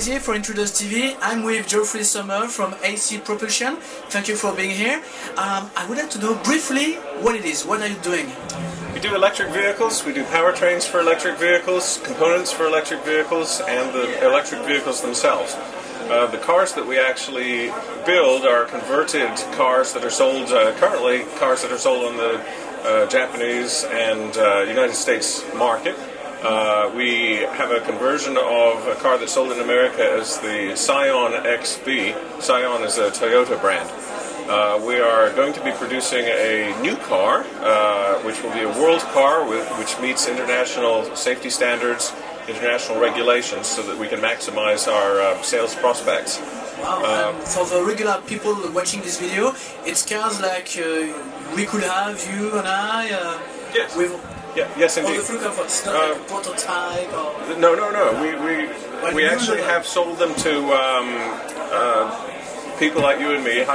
Xavier for Intruders TV. I'm with Geoffrey Sommer from AC Propulsion. Thank you for being here. I would like to know briefly what it is. What are you doing? We do electric vehicles, we do powertrains for electric vehicles, components for electric vehicles, and the electric vehicles themselves. The cars that we actually build are converted cars that are sold, currently cars that are sold on the Japanese and United States market. We have a conversion of a car that's sold in America as the Scion XB. Scion is a Toyota brand. We are going to be producing a new car, which will be a world car which meets international safety standards, international regulations, so that we can maximize our sales prospects. Wow, and for the regular people watching this video, it's cars like we could have, you and I, yes. with yes, indeed. all the look of it's not like a prototype or... No. We actually have sold them to people like you and me,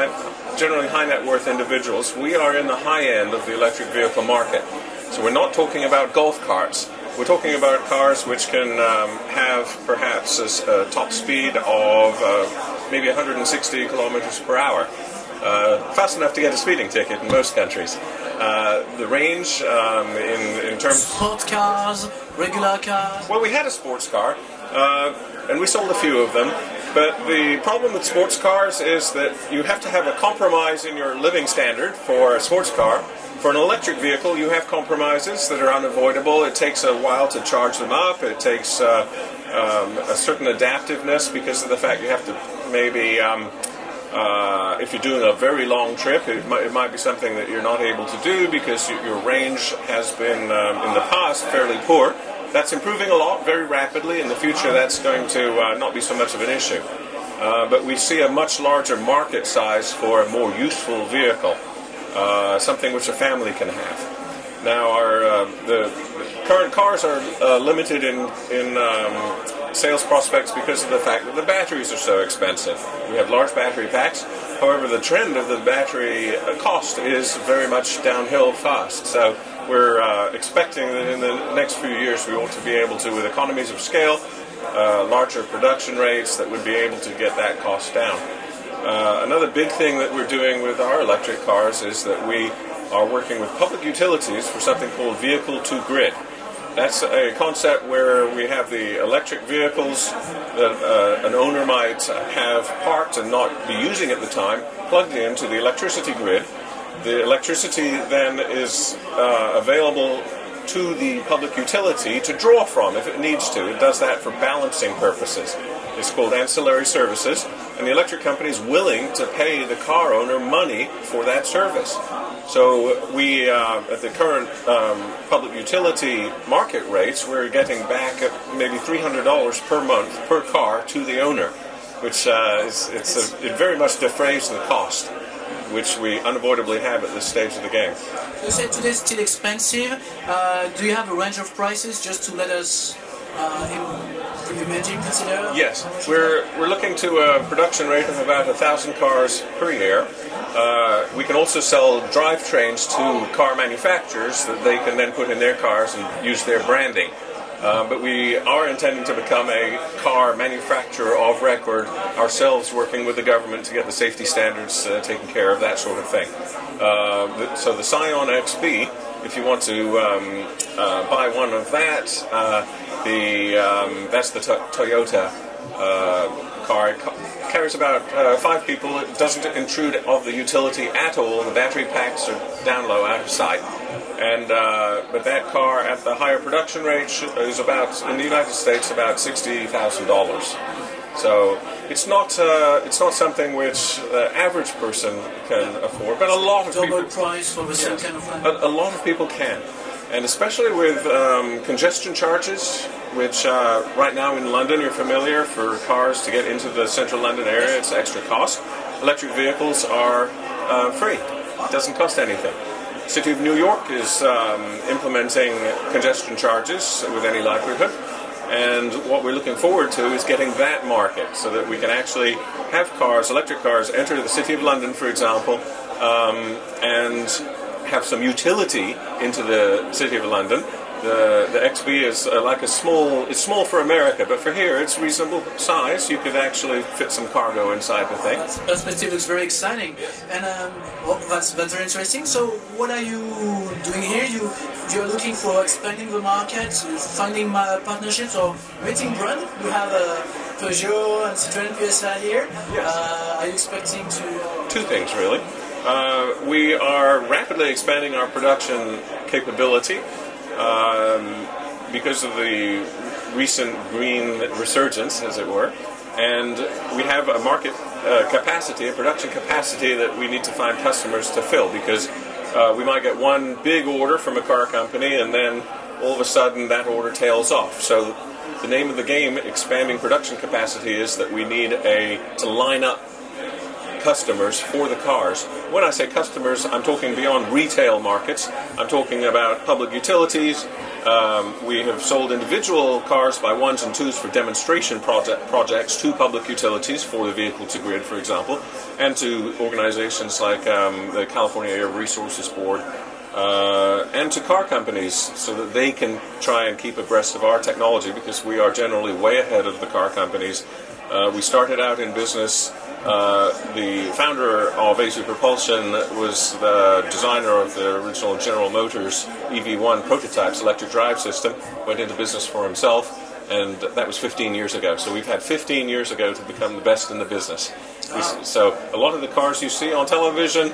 generally high net worth individuals. We are in the high end of the electric vehicle market. So we're not talking about golf carts. We're talking about cars which can have perhaps a top speed of maybe 160 kilometers per hour. Fast enough to get a speeding ticket in most countries. The range in terms... Sport cars, regular cars... Well, we had a sports car, and we sold a few of them. But the problem with sports cars is that you have to have a compromise in your living standard for a sports car. For an electric vehicle, you have compromises that are unavoidable. It takes a while to charge them up. It takes a certain adaptiveness because of the fact you have to maybe, if you're doing a very long trip, it might be something that you're not able to do because your range has been, in the past, fairly poor. That's improving a lot, very rapidly. In the future, that's going to not be so much of an issue. But we see a much larger market size for a more useful vehicle. Something which a family can have. Now, the current cars are limited in sales prospects because of the fact that the batteries are so expensive. We have large battery packs. However, the trend of the battery cost is very much downhill fast. So we're expecting that in the next few years we ought to be able to, with economies of scale, larger production rates, that would be able to get that cost down. Another big thing that we're doing with our electric cars is that we are working with public utilities for something called vehicle-to-grid. That's a concept where we have the electric vehicles that an owner might have parked and not be using at the time, plugged into the electricity grid. The electricity then is available to the public utility to draw from if it needs to. It does that for balancing purposes. It's called ancillary services, and the electric company is willing to pay the car owner money for that service. So we, at the current public utility market rates, we're getting back maybe $300 per month per car to the owner, which it very much defrays the cost, which we unavoidably have at this stage of the game. You said today it's still expensive. Do you have a range of prices just to let us consider? Yes, we're looking to a production rate of about 1,000 cars per year. We can also sell drivetrains to car manufacturers that they can then put in their cars and use their branding. But we are intending to become a car manufacturer of record ourselves, working with the government to get the safety standards taken care of, that sort of thing. So the Scion XB, if you want to buy one of that, that's the Toyota car. It carries about 5 people. It doesn't intrude of the utility at all. The battery packs are down low, out of sight. And but that car at the higher production rate is about, in the United States, about $60,000. So it's not something which the average person can afford, but a lot of people. Double price for the same kind of thing. A lot of people can, and especially with congestion charges, which right now in London, you're familiar, for cars to get into the central London area, it's extra cost. Electric vehicles are free. It doesn't cost anything. The City of New York is implementing congestion charges with any likelihood, and what we're looking forward to is getting that market so that we can actually have cars, electric cars, enter the City of London, for example, and have some utility into the City of London, The XB is like it's small for America, but for here it's reasonable size. You could actually fit some cargo inside the thing. That perspective looks very exciting, and well, that's very interesting. So what are you doing here? You're looking for expanding the market, finding partnerships, or meeting brand? You have Peugeot and Citroën PSA here. Yes. Are you expecting to... Two things really. We are rapidly expanding our production capability. Because of the recent green resurgence, as it were, and we have a market capacity, a production capacity that we need to find customers to fill, because we might get one big order from a car company and then all of a sudden that order tails off. So the name of the game, expanding production capacity, is that we need to line up customers for the cars. When I say customers, I'm talking beyond retail markets. I'm talking about public utilities. We have sold individual cars by ones and twos for demonstration projects to public utilities for the vehicle-to-grid, for example, and to organizations like the California Air Resources Board, and to car companies, so that they can try and keep abreast of our technology, because we are generally way ahead of the car companies. We started out in business. The founder of AC Propulsion was the designer of the original General Motors EV1 prototypes, electric drive system, went into business for himself, and that was 15 years ago. So we've had 15 years ago to become the best in the business. So a lot of the cars you see on television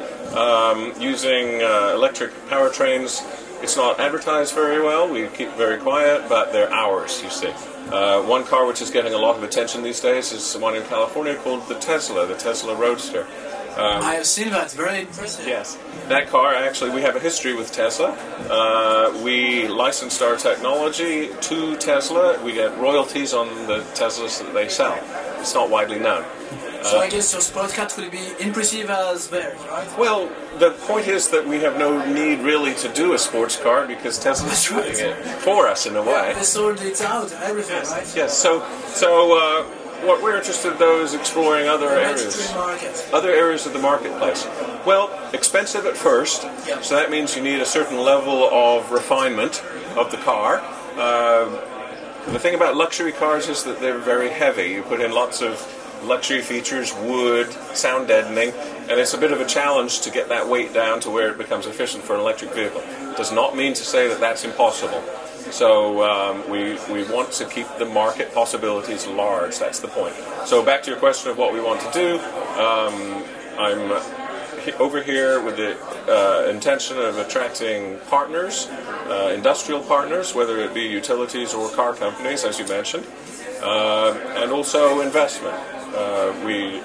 using electric powertrains, it's not advertised very well, we keep very quiet, but they're ours, you see. One car which is getting a lot of attention these days is the one in California called the Tesla Roadster. I have seen that, very impressive. Yes, that car, actually, we have a history with Tesla. We licensed our technology to Tesla. We get royalties on the Teslas that they sell. It's not widely known. So I guess your sport car will be impressive as theirs, right? Well, the point is that we have no need really to do a sports car, because Tesla's doing it for us in a way. Yeah, they sold it out, everything, yes, right? Yes. So what we're interested in, though, is exploring other areas of the marketplace. Well, expensive at first, yeah. So that means you need a certain level of refinement of the car. The thing about luxury cars is that they're very heavy. You put in lots of luxury features, wood, sound deadening, and it's a bit of a challenge to get that weight down to where it becomes efficient for an electric vehicle. Does not mean to say that that's impossible. So we want to keep the market possibilities large, that's the point. So back to your question of what we want to do, I'm over here with the intention of attracting partners, industrial partners, whether it be utilities or car companies, as you mentioned, and also investment. We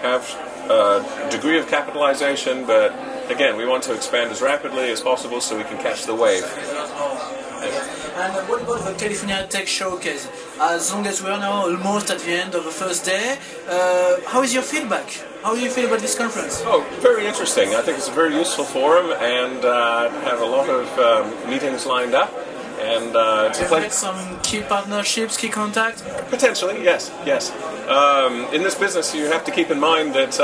have a degree of capitalization, but again, we want to expand as rapidly as possible so we can catch the wave. And what about the California Tech Showcase? As long as we are now almost at the end of the first day, how is your feedback? How do you feel about this conference? Oh, very interesting. I think it's a very useful forum, and have a lot of meetings lined up. And to play some key partnerships, key contacts? Potentially, yes. In this business, you have to keep in mind that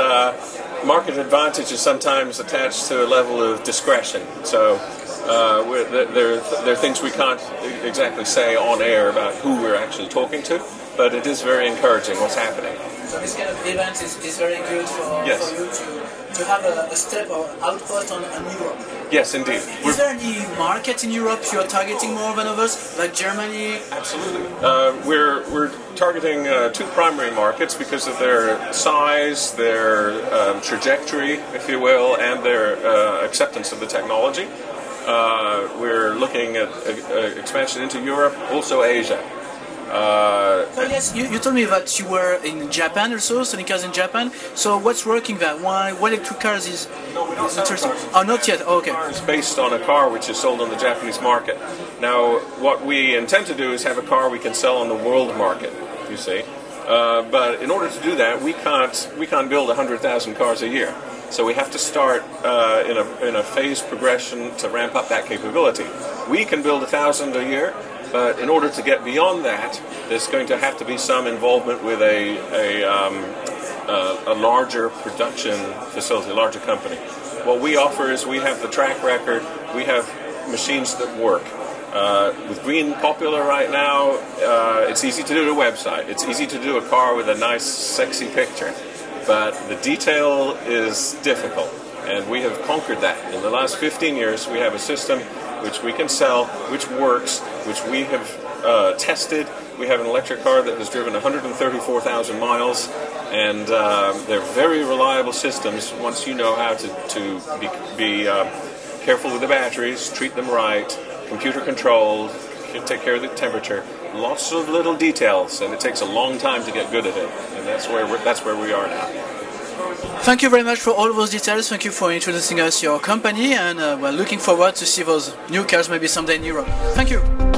market advantage is sometimes attached to a level of discretion. So there are things we can't exactly say on air about who we're actually talking to, but it is very encouraging what's happening. So this kind of event is very good for you to have a step or outpost on Europe. Yes, indeed. Is there any market in Europe you are targeting more than others, like Germany? Absolutely. We're targeting two primary markets because of their size, their trajectory, if you will, and their acceptance of the technology. We're looking at expansion into Europe, also Asia. Yes, you told me that you were in Japan also, selling cars in Japan. So what's working there? Why electric cars is interesting? Oh, not yet. Oh, okay. It's based on a car which is sold on the Japanese market. Now, what we intend to do is have a car we can sell on the world market, you see. But in order to do that, we can't build 100,000 cars a year. So we have to start in a phased progression to ramp up that capability. We can build 1,000 a year, but in order to get beyond that, there's going to have to be some involvement with a larger production facility, a larger company. What we offer is we have the track record, we have machines that work. With green popular right now, it's easy to do a website. It's easy to do a car with a nice, sexy picture. But the detail is difficult, and we have conquered that. In the last 15 years, we have a system which we can sell, which works, which we have tested. We have an electric car that has driven 134,000 miles, and they're very reliable systems once you know how to be careful with the batteries, treat them right, computer controlled, take care of the temperature. Lots of little details, and it takes a long time to get good at it, and that's where we are now. Thank you very much for all those details. Thank you for introducing us your company, and we're looking forward to see those new cars maybe someday in Europe. Thank you.